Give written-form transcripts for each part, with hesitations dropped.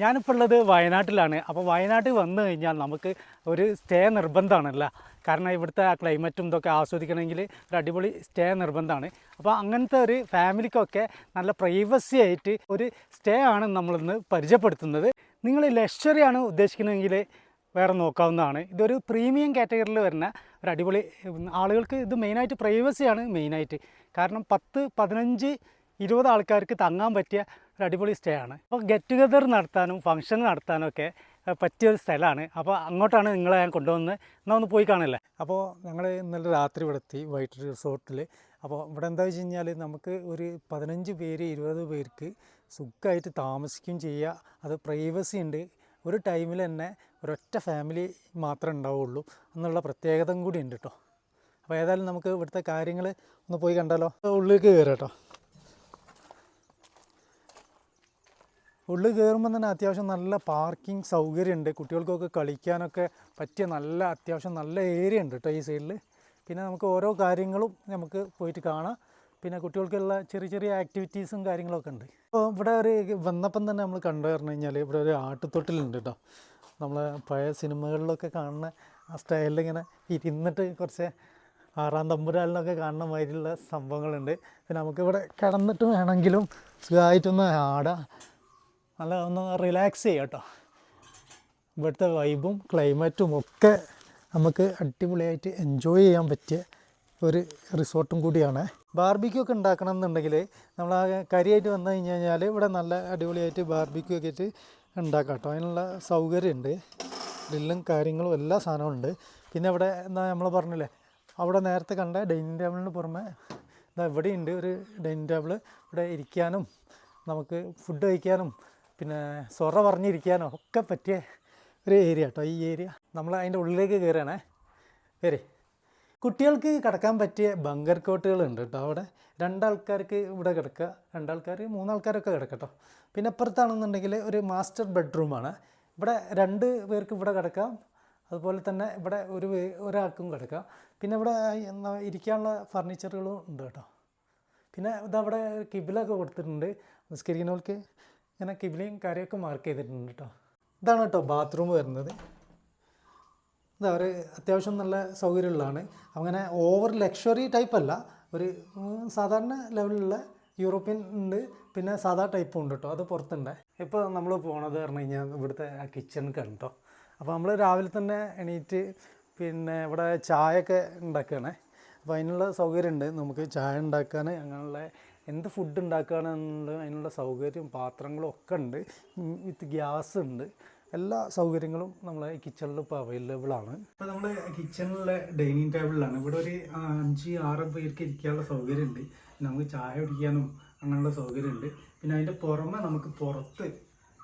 ഞാനിപ്പോൾ ഉള്ളത് വയനാട്ടിലാണ്. അപ്പോൾ വയനാട്ടിൽ വന്നു കഴിഞ്ഞാൽ നമുക്ക് ഒരു സ്റ്റേ നിർബന്ധമാണല്ലോ. കാരണം ഇവിടുത്തെ ആ ക്ലൈമറ്റും ഇതൊക്കെ ആസ്വദിക്കണമെങ്കിൽ ഒരു അടിപൊളി സ്റ്റേ നിർബന്ധമാണ്. അപ്പോൾ അങ്ങനത്തെ ഒരു ഫാമിലിക്കൊക്കെ നല്ല പ്രൈവസി ആയിട്ട് ഒരു സ്റ്റേ ആണ് നമ്മളിന്ന് പരിചയപ്പെടുത്തുന്നത്. നിങ്ങൾ ലക്ഷറിയാണ് ഉദ്ദേശിക്കുന്നതെങ്കിൽ വേറെ നോക്കാവുന്നതാണ്. ഇതൊരു പ്രീമിയം കാറ്റഗറിയിൽ വരുന്ന ഒരു അടിപൊളി ആളുകൾക്ക് ഇത് മെയിനായിട്ട് പ്രൈവസിയാണ് മെയിനായിട്ട്. കാരണം 10, 15, 20 ആൾക്കാർക്ക് തങ്ങാൻ പറ്റിയ ഒരു അടിപൊളി സ്റ്റേ ആണ്. അപ്പോൾ ഗെറ്റ് ടുഗദർ നടത്താനും ഫംഗ്ഷൻ നടത്താനും ഒക്കെ പറ്റിയൊരു സ്ഥലമാണ്. അപ്പോൾ അങ്ങോട്ടാണ് നിങ്ങളെ ഞാൻ കൊണ്ടുവന്ന് എന്നാൽ ഒന്ന് പോയി കാണില്ലേ. അപ്പോൾ ഞങ്ങൾ ഇന്നലെ രാത്രി ഇവിടെ എത്തി വൈറ്റ് റിസോർട്ടിൽ. അപ്പോൾ ഇവിടെ എന്താ വെച്ച് കഴിഞ്ഞാൽ നമുക്ക് ഒരു 15 പേര് 20 പേർക്ക് സുഖമായിട്ട് താമസിക്കുകയും ചെയ്യുക. അത് പ്രൈവസി ഉണ്ട്. ഒരു ടൈമിൽ തന്നെ ഒരൊറ്റ ഫാമിലി മാത്രമേ ഉണ്ടാവുള്ളൂ എന്നുള്ള പ്രത്യേകത കൂടി ഉണ്ട് കേട്ടോ. അപ്പോൾ ഏതായാലും നമുക്ക് ഇവിടുത്തെ കാര്യങ്ങൾ ഒന്ന് പോയി കണ്ടാലോ. ഉള്ളിലേക്ക് കയറാം കേട്ടോ. ഉള്ളിൽ കയറുമ്പോൾ തന്നെ അത്യാവശ്യം നല്ല പാർക്കിംഗ് സൗകര്യമുണ്ട്. കുട്ടികൾക്കൊക്കെ കളിക്കാനൊക്കെ പറ്റിയ നല്ല അത്യാവശ്യം നല്ല ഏരിയ ഉണ്ട് കേട്ടോ ഈ സൈഡിൽ. പിന്നെ നമുക്ക് ഓരോ കാര്യങ്ങളും നമുക്ക് പോയിട്ട് കാണാം. പിന്നെ കുട്ടികൾക്കുള്ള ചെറിയ ചെറിയ ആക്ടിവിറ്റീസും കാര്യങ്ങളൊക്കെ ഉണ്ട്. അപ്പോൾ ഇവിടെ ഒരു വന്നപ്പം തന്നെ നമ്മൾ കണ്ടു പറഞ്ഞു കഴിഞ്ഞാൽ ഇവിടെ ഒരു ആട്ടുതൊട്ടിലുണ്ട് കേട്ടോ. നമ്മൾ പഴയ സിനിമകളിലൊക്കെ കാണുന്ന ആ സ്റ്റൈലിൽ ഇങ്ങനെ ഇരുന്നിട്ട് കുറച്ച് ആറാം തമ്പുരാലിനൊക്കെ കാണുന്ന മാതിരിയുള്ള സംഭവങ്ങളുണ്ട്. പിന്നെ നമുക്കിവിടെ കിടന്നിട്ട് വേണമെങ്കിലും സുഖമായിട്ടൊന്ന് ആടാം, നല്ല ഒന്ന് റിലാക്സ് ചെയ്യാം കേട്ടോ. ഇവിടുത്തെ വൈബും ക്ലൈമറ്റും ഒക്കെ നമുക്ക് അടിപൊളിയായിട്ട് എൻജോയ് ചെയ്യാൻ പറ്റിയ ഒരു റിസോർട്ടും കൂടിയാണ്. ബാർബിക്യൂ ഒക്കെ ഉണ്ടാക്കണം എന്നുണ്ടെങ്കിൽ നമ്മൾ ആ കരിയായിട്ട് വന്നു കഴിഞ്ഞാൽ ഇവിടെ നല്ല അടിപൊളിയായിട്ട് ബാർബിക്യൂ ഒക്കെ ആയിട്ട് ഉണ്ടാക്കാം കേട്ടോ. അതിനുള്ള സൗകര്യമുണ്ട്. ഗ്രില്ലും കാര്യങ്ങളും എല്ലാ സാധനവും ഉണ്ട്. പിന്നെ ഇവിടെ എന്താ നമ്മൾ പറഞ്ഞില്ലേ, അവിടെ നേരത്തെ കണ്ട ഡൈനിങ് ടേബിളിന് പുറമെ ഇതാ ഇവിടെയുണ്ട് ഒരു ഡൈനിങ് ടേബിൾ. ഇവിടെ ഇരിക്കാനും നമുക്ക് ഫുഡ് കഴിക്കാനും പിന്നെ സൊറ പറഞ്ഞിരിക്കാനോ ഒക്കെ പറ്റിയ ഒരു ഏരിയ കേട്ടോ ഈ ഏരിയ. നമ്മൾ അതിൻ്റെ ഉള്ളിലേക്ക് കയറുകയാണേ. കയറി കുട്ടികൾക്ക് കിടക്കാൻ പറ്റിയ ബങ്കർ കോട്ടുകളുണ്ട് കേട്ടോ. അവിടെ 2 ആൾക്കാർക്ക് ഇവിടെ കിടക്കുക, 2 ആൾക്കാർ 3 ആൾക്കാരൊക്കെ കിടക്കട്ടോ. പിന്നെ അപ്പുറത്താണെന്നുണ്ടെങ്കിൽ ഒരു മാസ്റ്റർ ബെഡ്റൂമാണ്. ഇവിടെ 2 പേർക്ക് ഇവിടെ കിടക്കാം. അതുപോലെ തന്നെ ഇവിടെ ഒരാൾക്കും കിടക്കാം. പിന്നെ ഇവിടെ ഇരിക്കാനുള്ള ഫർണിച്ചറുകളും ഉണ്ട് കേട്ടോ. പിന്നെ ഇതവിടെ കിബിലൊക്കെ കൊടുത്തിട്ടുണ്ട്. നിസ്കരിക്കുന്നവർക്ക് ഇങ്ങനെ കിബിലയും കാര്യമൊക്കെ മാർക്ക് ചെയ്തിട്ടുണ്ട് കേട്ടോ. ഇതാണ് കേട്ടോ ബാത്റൂം വരുന്നത്. ഇതാ ഒരു അത്യാവശ്യം നല്ല സൗകര്യമുള്ളതാണ്. അങ്ങനെ ഓവർ ലക്ഷറി ടൈപ്പ് അല്ല, ഒരു സാധാരണ ലെവലിലുള്ള യൂറോപ്യൻ ഉണ്ട്. പിന്നെ സാധാ ടൈപ്പും ഉണ്ട് കേട്ടോ. അത് പുറത്തുണ്ട്. ഇപ്പോൾ നമ്മൾ പോണത് പറഞ്ഞു കഴിഞ്ഞാൽ ഇവിടുത്തെ ആ കിച്ചണിക്കാണ് കേട്ടോ. അപ്പോൾ നമ്മൾ രാവിലെ തന്നെ എണീറ്റ് പിന്നെ ഇവിടെ ചായയൊക്കെ ഉണ്ടാക്കുകയാണ്. അപ്പോൾ അതിനുള്ള സൗകര്യമുണ്ട്. നമുക്ക് ചായ ഉണ്ടാക്കാൻ അങ്ങനെയുള്ള എന്ത് ഫുഡ് ഉണ്ടാക്കുകയാണെന്നുള്ള അതിനുള്ള സൗകര്യം പാത്രങ്ങളും ഒക്കെ ഉണ്ട്. വിത്ത് ഗ്യാസ് ഉണ്ട്. എല്ലാ സൗകര്യങ്ങളും നമ്മളെ കിച്ചണിൽ ഇപ്പോൾ അവൈലബിൾ ആണ്. ഇപ്പോൾ നമ്മൾ കിച്ചണിലെ ഡൈനിങ് ടേബിളിലാണ്. ഇവിടെ ഒരു 5-6 പേർക്ക് ഇരിക്കാനുള്ള സൗകര്യമുണ്ട്. നമുക്ക് ചായ കുടിക്കാനും അങ്ങനെയുള്ള സൗകര്യമുണ്ട്. പിന്നെ അതിൻ്റെ പുറമെ നമുക്ക് പുറത്ത്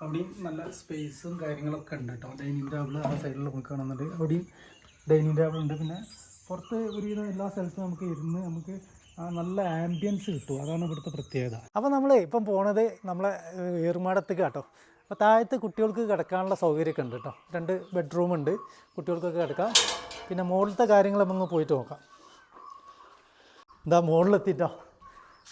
അവിടെയും നല്ല സ്പേസും കാര്യങ്ങളൊക്കെ ഉണ്ട് കേട്ടോ. ഡൈനിങ് ടേബിൾ ആ സൈഡിൽ നമുക്ക് കാണുന്നുണ്ട്. അവിടെയും ഡൈനിങ് ടേബിൾ ഉണ്ട്. പിന്നെ പുറത്ത് ഒരുവിധം എല്ലാ സ്ഥലത്തും നമുക്ക് ഇരുന്ന് നമുക്ക് നല്ല ആംബിയൻസ് കിട്ടും. അതാണ് ഇവിടുത്തെ പ്രത്യേകത. അപ്പോൾ നമ്മൾ ഇപ്പം പോണത് നമ്മളെ ഏറുമാടത്തേക്ക് കേട്ടോ. അപ്പോൾ താഴത്ത് കുട്ടികൾക്ക് കിടക്കാനുള്ള സൗകര്യമൊക്കെ ഉണ്ട് കേട്ടോ. 2 ബെഡ്റൂമുണ്ട്, കുട്ടികൾക്കൊക്കെ കിടക്കാം. പിന്നെ മുകളിലത്തെ കാര്യങ്ങൾ നമുക്ക് പോയിട്ട് നോക്കാം. എന്താ മുകളിലെത്തിട്ടോ.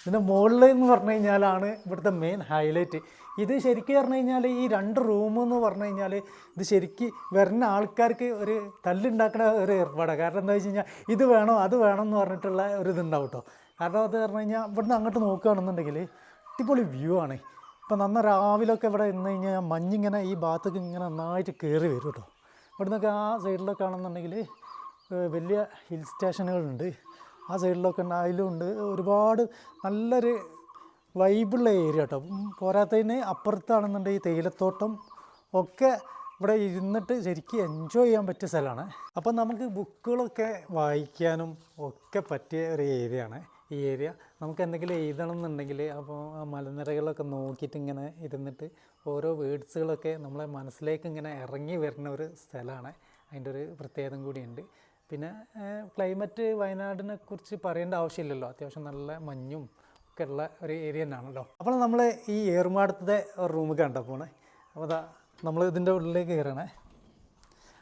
പിന്നെ മുകളിൽ എന്ന് പറഞ്ഞു കഴിഞ്ഞാലാണ് ഇവിടുത്തെ മെയിൻ ഹൈലൈറ്റ്. ഇത് ശരിക്കും പറഞ്ഞു കഴിഞ്ഞാൽ ഈ 2 റൂമെന്ന് പറഞ്ഞു കഴിഞ്ഞാൽ ഇത് ശരിക്കും വരുന്ന ആൾക്കാർക്ക് ഒരു തല്ലുണ്ടാക്കുന്ന ഒരു ഏർപ്പാടാണ്. കാരണം എന്താ വെച്ച് കഴിഞ്ഞാൽ ഇത് വേണോ അത് വേണം എന്ന് പറഞ്ഞിട്ടുള്ള ഒരു ഇതുണ്ടാവും കേട്ടോ. കാരണം അത് പറഞ്ഞു കഴിഞ്ഞാൽ ഇവിടുന്ന് അങ്ങോട്ട് നോക്കുകയാണെന്നുണ്ടെങ്കിൽ അടിപൊളി വ്യൂ ആണ്. ഇപ്പോൾ നന്ന രാവിലെയൊക്കെ ഇവിടെ നിന്ന് കഴിഞ്ഞാൽ മഞ്ഞിങ്ങനെ ഈ ഭാഗത്തേക്ക് ഇങ്ങനെ നന്നായിട്ട് കയറി വരും കേട്ടോ. ഇവിടുന്നൊക്കെ ആ സൈഡിലൊക്കെ ആണെന്നുണ്ടെങ്കിൽ വലിയ ഹിൽ സ്റ്റേഷനുകളുണ്ട്. ആ സൈഡിലൊക്കെ ഉണ്ട്, അതിലുണ്ട്. ഒരുപാട് നല്ലൊരു വൈബുള്ള ഏരിയ കേട്ടോ. പോരാത്തതിന് അപ്പുറത്താണെന്നുണ്ടെങ്കിൽ തേയിലത്തോട്ടം ഒക്കെ ഇവിടെ ഇരുന്നിട്ട് ശരിക്കും എൻജോയ് ചെയ്യാൻ പറ്റിയ സ്ഥലമാണ്. അപ്പം നമുക്ക് ബുക്കുകളൊക്കെ വായിക്കാനും ഒക്കെ പറ്റിയ ഒരു ഏരിയ ആണ് ഈ ഏരിയ. നമുക്ക് എന്തെങ്കിലും എഴുതണം എന്നുണ്ടെങ്കിൽ അപ്പോൾ ആ മലനിരകളൊക്കെ നോക്കിയിട്ട് ഇങ്ങനെ ഇരുന്നിട്ട് ഓരോ വേർഡ്സുകളൊക്കെ നമ്മളെ മനസ്സിലേക്ക് ഇങ്ങനെ ഇറങ്ങി വരുന്ന ഒരു സ്ഥലമാണ്. അതിൻ്റെ ഒരു പ്രത്യേകത കൂടിയുണ്ട്. പിന്നെ ക്ലൈമറ്റ് വയനാടിനെ കുറിച്ച് പറയേണ്ട ആവശ്യമില്ലല്ലോ. അത്യാവശ്യം നല്ല മഞ്ഞും ഒക്കെ ഉള്ള ഒരു ഏരിയ തന്നെയാണല്ലോ. അപ്പോൾ നമ്മൾ ഈ ഏറുമാടത്തെ റൂം കണ്ട പോണേ. അപ്പോൾ അതാ നമ്മൾ ഇതിൻ്റെ ഉള്ളിലേക്ക് കയറണേ.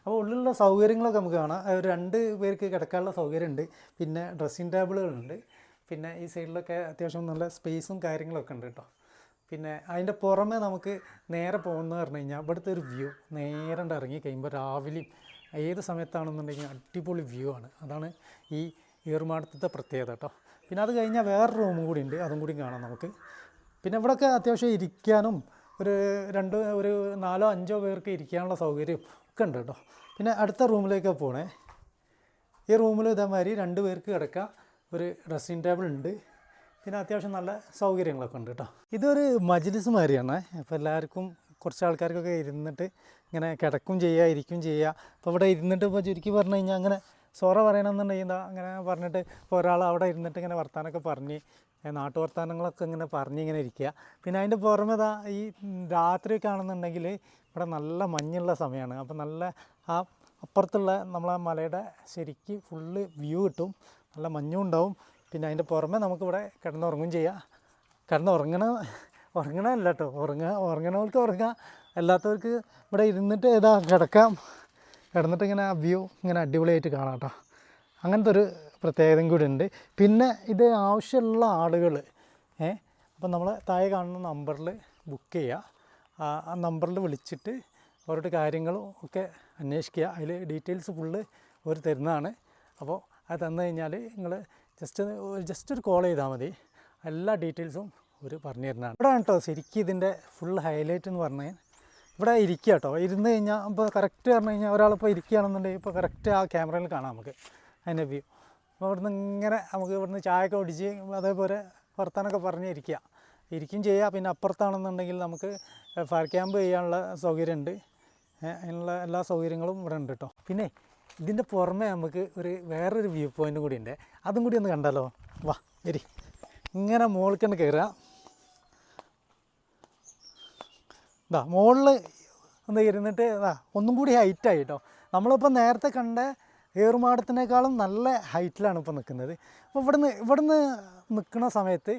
അപ്പോൾ ഉള്ളിലുള്ള സൗകര്യങ്ങളൊക്കെ നമുക്ക് കാണാം. 2 പേർക്ക് കിടക്കാനുള്ള സൗകര്യമുണ്ട്. പിന്നെ ഡ്രസ്സിങ് ടേബിളുകളുണ്ട്. പിന്നെ ഈ സൈഡിലൊക്കെ അത്യാവശ്യം നല്ല സ്പേസും കാര്യങ്ങളൊക്കെ ഉണ്ട് കേട്ടോ. പിന്നെ അതിൻ്റെ പുറമെ നമുക്ക് നേരെ പോകുന്നത് പറഞ്ഞു കഴിഞ്ഞാൽ ഇവിടുത്തെ ഒരു വ്യൂ നേരെ ഇറങ്ങി കഴിയുമ്പോൾ രാവിലെയും ഏത് സമയത്താണെന്നുണ്ടെങ്കിൽ അടിപൊളി വ്യൂ ആണ്. അതാണ് ഈ ഏറുമാടത്തെ പ്രത്യേകത കേട്ടോ. പിന്നെ അത് കഴിഞ്ഞാൽ വേറൊരു റൂമും കൂടി ഉണ്ട്, അതും കൂടി കാണാം നമുക്ക്. പിന്നെ ഇവിടെയൊക്കെ അത്യാവശ്യം ഇരിക്കാനും ഒരു 4-5 പേർക്ക് ഇരിക്കാനുള്ള സൗകര്യം ഒക്കെ ഉണ്ട് കേട്ടോ. പിന്നെ അടുത്ത റൂമിലേക്ക് പോകണേ. ഈ റൂമിൽ ഇതേമാതിരി 2 പേർക്ക് കിടക്കാം, ഒരു ഡ്രസ്സിങ് ടേബിൾ ഉണ്ട്, പിന്നെ അത്യാവശ്യം നല്ല സൗകര്യങ്ങളൊക്കെ ഉണ്ട് കേട്ടോ. ഇതൊരു മജ്ലിസ് മാതിരിയാണ്. അപ്പോൾ എല്ലാവർക്കും കുറച്ച് ആൾക്കാർക്കൊക്കെ ഇരുന്നിട്ട് ഇങ്ങനെ കിടക്കും ചെയ്യുക, ഇരിക്കും ചെയ്യുക. അപ്പോൾ ഇവിടെ ഇരുന്നിട്ട് ഇപ്പോൾ ചുരുക്കി പറഞ്ഞു കഴിഞ്ഞാൽ അങ്ങനെ സൊറ പറയണമെന്നുണ്ടെങ്കിൽ അങ്ങനെ പറഞ്ഞിട്ട് ഇപ്പോൾ ഒരാൾ അവിടെ ഇരുന്നിട്ട് ഇങ്ങനെ വർത്താനമൊക്കെ പറഞ്ഞ് നാട്ടു വർത്താനങ്ങളൊക്കെ ഇങ്ങനെ ഇങ്ങനെ ഇരിക്കുക. പിന്നെ അതിൻ്റെ പുറമെ ഈ രാത്രിയൊക്കെ ആണെന്നുണ്ടെങ്കിൽ ഇവിടെ നല്ല മഞ്ഞുള്ള സമയമാണ്. അപ്പോൾ നല്ല ആ അപ്പുറത്തുള്ള നമ്മളെ മലയുടെ ശരിക്ക് ഫുള്ള് വ്യൂ കിട്ടും, നല്ല മഞ്ഞും ഉണ്ടാവും. പിന്നെ അതിൻ്റെ പുറമെ നമുക്കിവിടെ കിടന്നുറങ്ങും ചെയ്യാം. ഉറങ്ങണമല്ല കേട്ടോ, ഉറങ്ങണവർക്ക് ഉറങ്ങാം, അല്ലാത്തവർക്ക് ഇവിടെ ഇരുന്നിട്ട് കിടക്കാം. കിടന്നിട്ട് ഇങ്ങനെ ആ വ്യൂ ഇങ്ങനെ അടിപൊളിയായിട്ട് കാണാം കേട്ടോ. അങ്ങനത്തെ ഒരു പ്രത്യേകതയും കൂടി ഉണ്ട്. പിന്നെ ഇത് ആവശ്യമുള്ള ആളുകൾ അപ്പോൾ നമ്മൾ താഴെ കാണുന്ന നമ്പറിൽ ബുക്ക് ചെയ്യുക. ആ നമ്പറിൽ വിളിച്ചിട്ട് അവരുടെ കാര്യങ്ങളും ഒക്കെ അന്വേഷിക്കുക. അതിൽ ഡീറ്റെയിൽസ് ഫുള്ള് അവർ തരുന്നതാണ്. അപ്പോൾ അത് തന്നു കഴിഞ്ഞാൽ നിങ്ങൾ ജസ്റ്റ് ഒരു കോൾ ചെയ്താൽ മതി, എല്ലാ ഡീറ്റെയിൽസും അവർ പറഞ്ഞു തരുന്നതാണ്. ഇവിടെ കേട്ടോ ശരിക്കും ഇതിൻ്റെ ഫുൾ ഹൈലൈറ്റ് എന്ന് പറഞ്ഞാൽ ഇവിടെ ഇരിക്കുക കേട്ടോ. ഇരുന്ന് കഴിഞ്ഞാൽ ഇപ്പോൾ കറക്റ്റ് പറഞ്ഞു കഴിഞ്ഞാൽ ഒരാളിപ്പോൾ ഇരിക്കുകയാണെന്നുണ്ടെങ്കിൽ ഇപ്പോൾ കറക്റ്റ് ആ ക്യാമറയിൽ കാണാം നമുക്ക് അതിൻ്റെ വ്യൂ. അപ്പോൾ ഇവിടുന്ന് ഇങ്ങനെ നമുക്ക് ഇവിടുന്ന് ചായയൊക്കെ കുടിച്ച് അതേപോലെ വർത്താനൊക്കെ പറഞ്ഞ് ഇരിക്കും ചെയ്യുക. പിന്നെ അപ്പുറത്താണെന്നുണ്ടെങ്കിൽ നമുക്ക് ഫയർ ക്യാമ്പ് ചെയ്യാനുള്ള സൗകര്യമുണ്ട്, അതിനുള്ള എല്ലാ സൗകര്യങ്ങളും ഇവിടെ ഉണ്ട് കേട്ടോ. പിന്നെ ഇതിൻ്റെ പുറമെ നമുക്ക് വേറൊരു വ്യൂ പോയിൻ്റ് കൂടി ഉണ്ട്, അതും കൂടി ഒന്ന് കണ്ടാലോ? വാ വരി. ഇങ്ങനെ മുകളിൽ കയറുക. മുകളിൽ ഒന്ന് ഇരുന്നിട്ട് ഒന്നും കൂടി ഹൈറ്റായി കേട്ടോ. നമ്മളിപ്പോൾ നേരത്തെ കണ്ട ഏറുമാടത്തിനേക്കാളും നല്ല ഹൈറ്റിലാണ് ഇപ്പോൾ നിൽക്കുന്നത്. അപ്പോൾ ഇവിടുന്ന് നിൽക്കുന്ന സമയത്ത്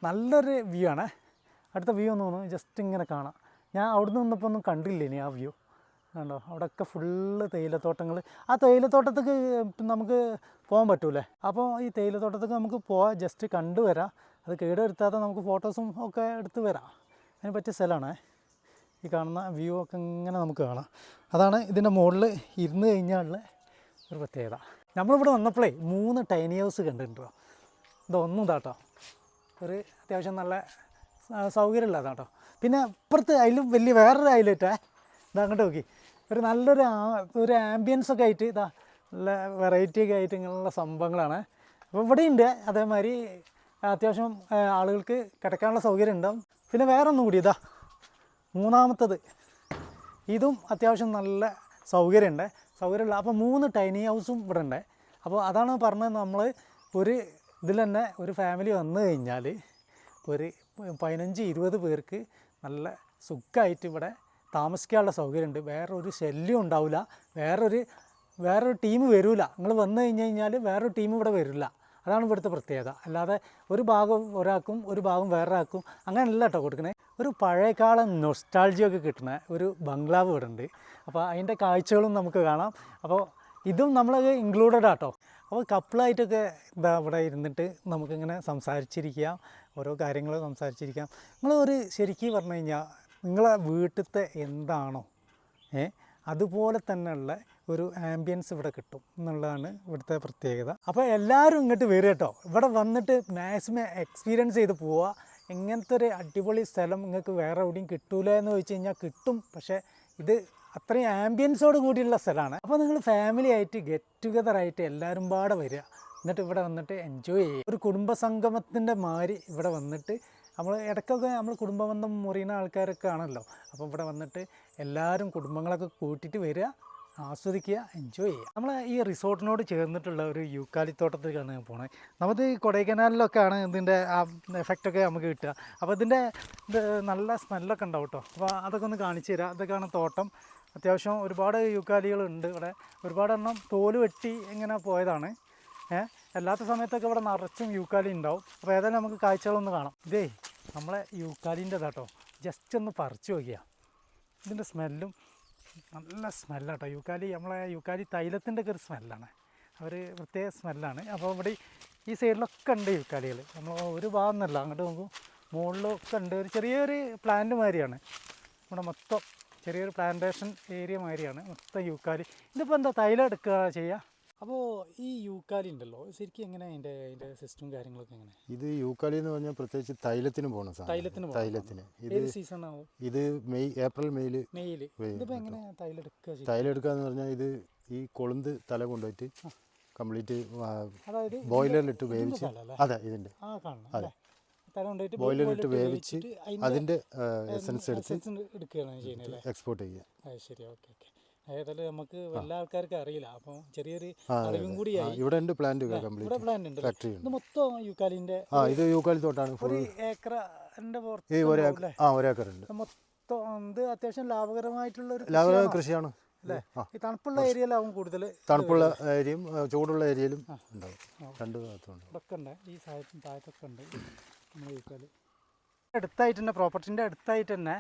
നല്ലൊരു വ്യൂ ആണ്. അടുത്ത വ്യൂ ഒന്ന് തോന്നുന്നു ജസ്റ്റ് ഇങ്ങനെ കാണാം. ഞാൻ അവിടുന്ന് നിന്നപ്പോൾ ഒന്നും കണ്ടില്ല ഇനി ആ വ്യൂ കണ്ടോ. അവിടെയൊക്കെ ഫുള്ള് തേയിലത്തോട്ടങ്ങൾ. ആ തേയിലത്തോട്ടത്തേക്ക് നമുക്ക് പോകാൻ പറ്റൂലേ? അപ്പോൾ ഈ തേയിലത്തോട്ടത്തേക്ക് നമുക്ക് പോകാം, ജസ്റ്റ് കണ്ടുവരാം. അത് കേടുവരുത്താതെ നമുക്ക് ഫോട്ടോസും ഒക്കെ എടുത്ത് വരാം. അതിന് പറ്റിയ സ്ഥലമാണ്. ഈ കാണുന്ന വ്യൂ ഒക്കെ ഇങ്ങനെ നമുക്ക് കാണാം. അതാണ് ഇതിൻ്റെ മുകളിൽ ഇരുന്ന് കഴിഞ്ഞാലുള്ള ഒരു പ്രത്യേകത. നമ്മളിവിടെ വന്നപ്പോഴേ 3 ടൈനി ഹൗസ് കണ്ടിട്ടുണ്ടോ? ഇതൊന്നും ഇതാട്ടോ, ഒരു അത്യാവശ്യം നല്ല സൗകര്യമുള്ളതാട്ടോ. പിന്നെ അപ്പുറത്ത് അതിലും വലിയ വേറൊരു ഹൈലൈറ്റേ അങ്ങോട്ട് നോക്കി, നല്ലൊരു ആംബിയൻസ് ഒക്കെ ആയിട്ട് നല്ല വെറൈറ്റി ഒക്കെ ആയിട്ട് ഇങ്ങനെയുള്ള സംഭവങ്ങളാണ്. അപ്പോൾ ഇവിടെയുണ്ട് അതേമാതിരി അത്യാവശ്യം ആളുകൾക്ക് കിടക്കാനുള്ള സൗകര്യം ഉണ്ടാവും. പിന്നെ വേറൊന്നും കൂടി മൂന്നാമത്തത്, ഇതും അത്യാവശ്യം നല്ല സൗകര്യമുള്ള. അപ്പോൾ 3 ടൈനി ഹൗസും ഇവിടെ ഉണ്ട്. അപ്പോൾ അതാണ് പറഞ്ഞത്, നമ്മൾ ഇതിൽ തന്നെ ഒരു ഫാമിലി വന്നു കഴിഞ്ഞാൽ ഒരു 15-20 പേർക്ക് നല്ല സുഖമായിട്ട് ഇവിടെ താമസിക്കാനുള്ള സൗകര്യമുണ്ട്. വേറൊരു ശല്യം ഉണ്ടാവില്ല, വേറൊരു ടീം വരില്ല. നിങ്ങൾ വന്നു കഴിഞ്ഞാൽ വേറൊരു ടീം ഇവിടെ വരില്ല. അതാണ് ഇവിടുത്തെ പ്രത്യേകത. അല്ലാതെ ഒരു ഭാഗം ഒരാൾക്കും ഒരു ഭാഗം വേറൊരാൾക്കും അങ്ങനെയല്ല കേട്ടോ കൊടുക്കണേ. ഒരു പഴയകാലം നൊസ്റ്റാൾജിയൊക്കെ കിട്ടുന്ന ഒരു ബംഗ്ലാവ് ഇവിടെ ഉണ്ട്. അപ്പോൾ അതിൻ്റെ കാഴ്ചകളും നമുക്ക് കാണാം. അപ്പോൾ ഇതും നമ്മളത് ഇൻക്ലൂഡഡ് ആട്ടോ. അപ്പോൾ കപ്പിളായിട്ടൊക്കെ ഇവിടെ ഇരുന്നിട്ട് നമുക്കിങ്ങനെ സംസാരിച്ചിരിക്കാം, ഓരോ കാര്യങ്ങൾ സംസാരിച്ചിരിക്കാം. ശരിക്കും പറഞ്ഞു കഴിഞ്ഞാൽ നിങ്ങളെ വീട്ടിലത്തെ എന്താണോ അതുപോലെ തന്നെയുള്ള ഒരു ആംബിയൻസ് ഇവിടെ കിട്ടും എന്നുള്ളതാണ് ഇവിടുത്തെ പ്രത്യേകത. അപ്പോൾ എല്ലാവരും ഇങ്ങോട്ട് വരിക കേട്ടോ. ഇവിടെ വന്നിട്ട് മാക്സിമം എക്സ്പീരിയൻസ് ചെയ്ത് പോവുക. ഇങ്ങനത്തെ ഒരു അടിപൊളി സ്ഥലം നിങ്ങൾക്ക് വേറെ എവിടെയും കിട്ടൂല എന്ന് ചോദിച്ചു കഴിഞ്ഞാൽ കിട്ടും. പക്ഷേ ഇത് അത്രയും ആംബിയൻസോട് കൂടിയുള്ള സ്ഥലമാണ്. അപ്പോൾ നിങ്ങൾ ഫാമിലി ആയിട്ട് ഗെറ്റ് ടുഗദറായിട്ട് എല്ലാവരും പാടെ വരിക, എന്നിട്ട് ഇവിടെ വന്നിട്ട് എൻജോയ് ചെയ്യുക. ഒരു കുടുംബസംഗമത്തിൻ്റെ മാതിരി ഇവിടെ വന്നിട്ട് നമ്മൾ ഇടയ്ക്കൊക്കെ നമ്മൾ കുടുംബബന്ധം മുറിയുന്ന ആൾക്കാരൊക്കെ ആണല്ലോ. അപ്പോൾ ഇവിടെ വന്നിട്ട് എല്ലാവരും കുടുംബങ്ങളൊക്കെ കൂട്ടിയിട്ട് വരിക, ആസ്വദിക്കുക, എൻജോയ് ചെയ്യുക. നമ്മൾ ഈ റിസോർട്ടിനോട് ചേർന്നിട്ടുള്ള ഒരു യൂക്കാലിത്തോട്ടത്തിലേക്കാണ് പോണത്. നമുക്ക് കൊടൈക്കനാലിലൊക്കെയാണ് ഇതിൻ്റെ ആ എഫക്റ്റൊക്കെ നമുക്ക് കിട്ടുക. അപ്പോൾ ഇതിൻ്റെ നല്ല സ്മെല്ലൊക്കെ ഉണ്ടാവും കേട്ടോ. അപ്പോൾ അതൊക്കെ ഒന്ന് കാണിച്ചു തരാം. ഇതൊക്കെയാണ് തോട്ടം. അത്യാവശ്യം ഒരുപാട് യൂക്കാലികളുണ്ട് ഇവിടെ. ഒരുപാട് എണ്ണം തോല് വെട്ടി ഇങ്ങനെ പോയതാണ്. അല്ലാത്ത സമയത്തൊക്കെ ഇവിടെ നിറച്ചും യൂക്കാലി ഉണ്ടാവും. അപ്പോൾ ഏതായാലും നമുക്ക് കാഴ്ചകളൊന്ന് കാണാം. ഇതേ നമ്മളെ യൂക്കാലിൻ്റെതാട്ടോ. ജസ്റ്റ് ഒന്ന് പറിച്ചു നോക്കിയാൽ ഇതിൻ്റെ സ്മെല്ലും നല്ല സ്മെല്ലാട്ടോ. യൂക്കാലി തൈലത്തിൻ്റെ ഒക്കെ ഒരു സ്മെല്ലാണ്, പ്രത്യേക സ്മെല്ലാണ്. അപ്പോൾ ഇവിടെ ഈ സൈഡിലൊക്കെ ഉണ്ട് യൂക്കാലികൾ. നമ്മൾ ഒരു ഭാഗം എന്നല്ല, അങ്ങോട്ട് നോക്കും മുകളിലൊക്കെ ഉണ്ട്. ഒരു ചെറിയൊരു പ്ലാന്റ് മാതിരിയാണ് ഇവിടെ മൊത്തം, ചെറിയൊരു പ്ലാന്റേഷൻ ഏരിയ മാതിരിയാണ് മൊത്തം യൂക്കാലി. ഇതിപ്പോൾ എന്താ തൈലം എടുക്കുക ചെയ്യുക? അപ്പോൾ ഈ യൂക്കാലി ഉണ്ടല്ലോ ശരിക്കും എങ്ങനെ അതിൻ്റെ സിസ്റ്റവും കാര്യങ്ങളൊക്കെ എങ്ങനെ? ഇത് യൂക്കാലി എന്ന് പറഞ്ഞാൽ പ്രത്യേകിച്ച് തൈലത്തിന് പോകണം സാധനം. തൈലത്തിന് ഏത് സീസൺ ആവും? ഇത് ഏപ്രിൽ മെയ്യിൽ. ഇതിപ്പോൾ എങ്ങനെ തൈലം എടുക്കുക? തൈലം എടുക്കുക എന്ന് പറഞ്ഞാൽ ഇത് ഈ കൊളുന്ത് തല കൊണ്ടുപോയിട്ട് കംപ്ലീറ്റ് അതായത് ബോയിലറിലിട്ട് വേവിച്ച്, അതെ ഇതിൻ്റെ അതെ ബോയിലറിലിട്ട് വേവിച്ച് അതിൻ്റെ എസൻസ് എടുത്ത് എടുക്കുകയാണ് ചെയ്യുന്നത്, എക്സ്പോർട്ട് ചെയ്യുക. ശരി, ഓക്കെ ഓക്കെ. ഏതായാലും നമുക്ക് എല്ലാ ആൾക്കാർക്കും അറിയില്ല, അപ്പോൾ ചെറിയൊരു അറിവും കൂടിയായി. ഇവിടെ ഉണ്ട് പ്ലാന്റ് കംപ്ലീറ്റ് പ്ലാന്റ് ഉണ്ട്, ഫാക്ടറി ഇത് മൊത്തം യൂക്കാലിൻ്റെ. ഇത് യൂക്കാലി തോട്ടാണ്. ഒരു ഏക്കറിൻ്റെ ഈ ഒരേക്കറുണ്ട് മൊത്തം. ഇത് അത്യാവശ്യം ലാഭകരമായിട്ടുള്ള ഒരു ലാഭകരമായ കൃഷിയാണ് അല്ലേ? ഈ തണുപ്പുള്ള ഏരിയയിലാവും കൂടുതൽ. തണുപ്പുള്ള ഏരിയയും ചൂടുള്ള ഏരിയയിലും ഉണ്ടാവും, രണ്ട് ഭാഗത്തുണ്ട്. ഇതൊക്കെ ഉണ്ട്, ഈ താഴത്തൊക്കെ ഉണ്ട് നമ്മുടെ യൂക്കാലി. അടുത്തായിട്ട് തന്നെ, പ്രോപ്പർട്ടിൻ്റെ അടുത്തായിട്ട് തന്നെ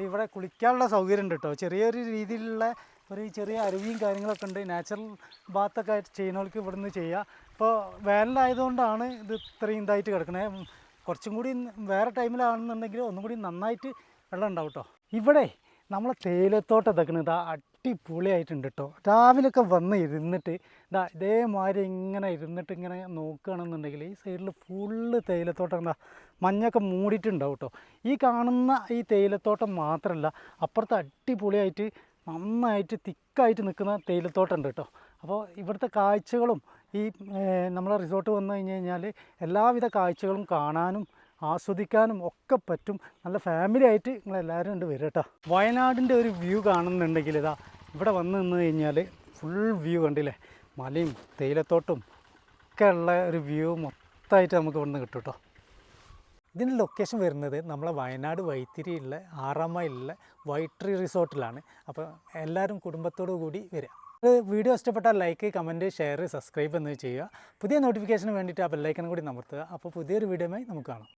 ഇവിടെ കുളിക്കാനുള്ള സൗകര്യം ഉണ്ട് കേട്ടോ. ചെറിയൊരു രീതിയിലുള്ള ഒരു ചെറിയ അരുവിയും കാര്യങ്ങളൊക്കെ ഉണ്ട്. നാച്ചുറൽ ബാത്തൊക്കെ ആയിട്ട് ചെയ്യുന്നവർക്ക് ഇവിടുന്ന് ചെയ്യാം. ഇപ്പോൾ വേനലായതുകൊണ്ടാണ് ഇത് ഇത്രയും ഇതായിട്ട് കിടക്കുന്നത്. കുറച്ചും കൂടി വേറെ ടൈമിലാണെന്നുണ്ടെങ്കിൽ ഒന്നും കൂടി നന്നായിട്ട് വെള്ളം ഉണ്ടാവും കേട്ടോ. ഇവിടെ നമ്മളെ തേയിലത്തോട്ടം ഇതാക്കുന്നത് അടിപൊളിയായിട്ടുണ്ട് കേട്ടോ. രാവിലെയൊക്കെ വന്ന് ഇരുന്നിട്ട് ഇതേമാതിരി ഇങ്ങനെ ഇരുന്നിട്ട് ഇങ്ങനെ നോക്കുകയാണെന്നുണ്ടെങ്കിൽ ഈ സൈഡിൽ ഫുള്ള് തേയിലത്തോട്ടം എന്താ മഞ്ഞൊക്കെ മൂടിയിട്ടുണ്ടാവും കേട്ടോ. ഈ കാണുന്ന ഈ തേയിലത്തോട്ടം മാത്രമല്ല, അപ്പുറത്ത് അടിപൊളിയായിട്ട് നന്നായിട്ട് തിക്കായിട്ട് നിൽക്കുന്ന തേയിലത്തോട്ടം ഉണ്ട് കേട്ടോ. അപ്പോൾ ഇവിടുത്തെ കാഴ്ചകളും ഈ നമ്മളെ റിസോർട്ട് വന്നു കഴിഞ്ഞാൽ എല്ലാവിധ കാഴ്ചകളും കാണാനും ആസ്വദിക്കാനും ഒക്കെ പറ്റും. നല്ല ഫാമിലി ആയിട്ട് നിങ്ങളെല്ലാവരും ഉണ്ട് വരും കേട്ടോ. വയനാടിൻ്റെ ഒരു വ്യൂ കാണുന്നുണ്ടെങ്കിൽ ഇവിടെ വന്ന് നിന്ന് കഴിഞ്ഞാൽ ഫുൾ വ്യൂ കണ്ടില്ലേ, മലയും തേയിലത്തോട്ടും ഒക്കെ ഉള്ള ഒരു വ്യൂ മൊത്തമായിട്ട് നമുക്ക് ഇവിടുന്ന് കിട്ടും കേട്ടോ. ഇതിൻ്റെ ലൊക്കേഷൻ വരുന്നത് നമ്മളെ വയനാട് വൈത്തിരിയുള്ള 6 മൈലിലുള്ള വൈറ്റ് ട്രീ റിസോർട്ടിലാണ്. അപ്പോൾ എല്ലാവരും കുടുംബത്തോടു കൂടി വരിക. വീഡിയോ ഇഷ്ടപ്പെട്ടാൽ ലൈക്ക്, കമൻറ്റ്, ഷെയർ, സബ്സ്ക്രൈബ് എന്ന് ചെയ്യുക. പുതിയ നോട്ടിഫിക്കേഷന് വേണ്ടിയിട്ട് ആ ബെല്ലൈക്കനും കൂടി അമർത്തുക. അപ്പോൾ പുതിയൊരു വീഡിയോയുമായി നമുക്ക് കാണാം.